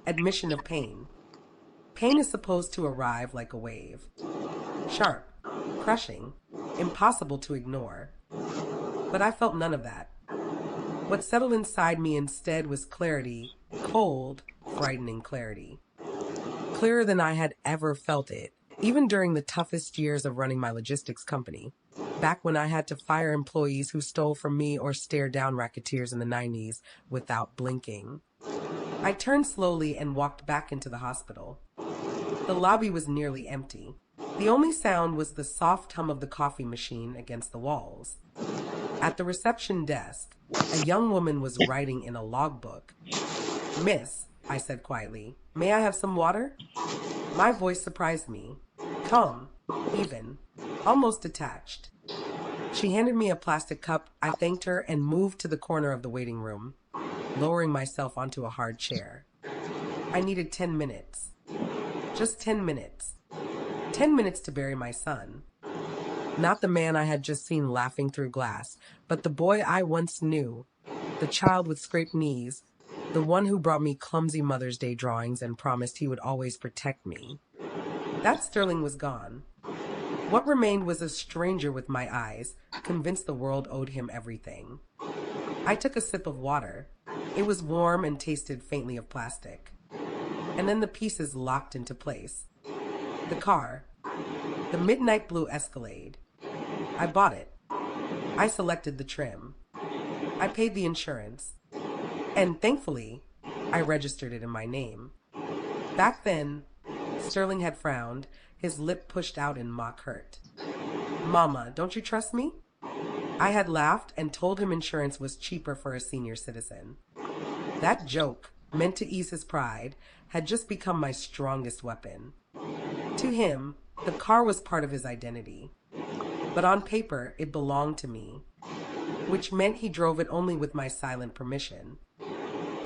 admission of pain. Pain is supposed to arrive like a wave. Sharp, crushing, impossible to ignore. But I felt none of that. What settled inside me instead was clarity, cold, frightening clarity. Clearer than I had ever felt it, even during the toughest years of running my logistics company. Back when I had to fire employees who stole from me or stare down racketeers in the 90s without blinking. I turned slowly and walked back into the hospital. The lobby was nearly empty. The only sound was the soft hum of the coffee machine against the walls. At the reception desk, a young woman was writing in a logbook. "Miss," I said quietly, "may I have some water?" My voice surprised me. Calm, even, almost detached. She handed me a plastic cup. I thanked her and moved to the corner of the waiting room, lowering myself onto a hard chair. I needed 10 minutes. Just 10 minutes. 10 minutes to bury my son. Not the man I had just seen laughing through glass, but the boy I once knew. The child with scraped knees. The one who brought me clumsy Mother's Day drawings and promised he would always protect me. That Sterling was gone. What remained was a stranger with my eyes, convinced the world owed him everything. I took a sip of water. It was warm and tasted faintly of plastic. And then the pieces locked into place. The car. The midnight blue Escalade. I bought it. I selected the trim. I paid the insurance. And thankfully, I registered it in my name. Back then, Sterling had frowned, his lip pushed out in mock hurt. "Mama, don't you trust me?" I had laughed and told him insurance was cheaper for a senior citizen. That joke, meant to ease his pride, had just become my strongest weapon. To him, the car was part of his identity. But on paper, it belonged to me, which meant he drove it only with my silent permission.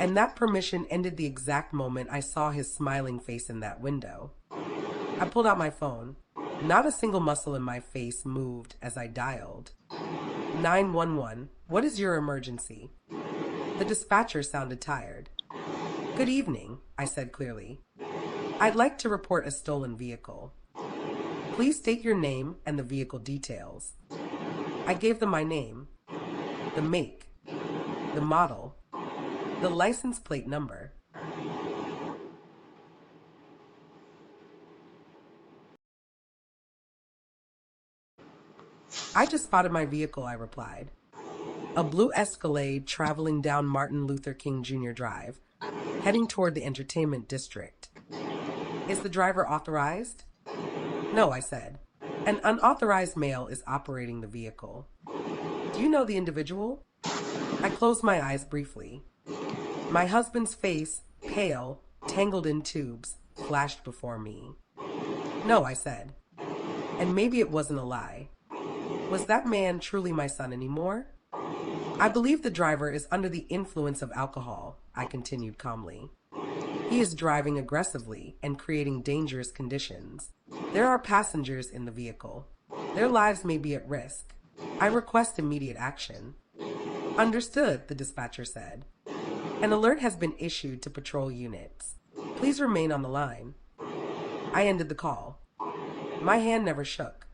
And that permission ended the exact moment I saw his smiling face in that window. I pulled out my phone. Not a single muscle in my face moved as I dialed. 911, what is your emergency? The dispatcher sounded tired. "Good evening," I said clearly. "I'd like to report a stolen vehicle. Please state your name and the vehicle details." I gave them my name, the make, the model, the license plate number. "I just spotted my vehicle," I replied. "A blue Escalade traveling down Martin Luther King Jr. Drive, heading toward the entertainment district. Is the driver authorized?" "No," I said. "An unauthorized male is operating the vehicle." "Do you know the individual?" I closed my eyes briefly. My husband's face, pale, tangled in tubes, flashed before me. "No," I said. And maybe it wasn't a lie. Was that man truly my son anymore? "I believe the driver is under the influence of alcohol," I continued calmly. "He is driving aggressively and creating dangerous conditions. There are passengers in the vehicle. Their lives may be at risk. I request immediate action." "Understood," the dispatcher said. "An alert has been issued to patrol units. Please remain on the line." I ended the call. My hand never shook.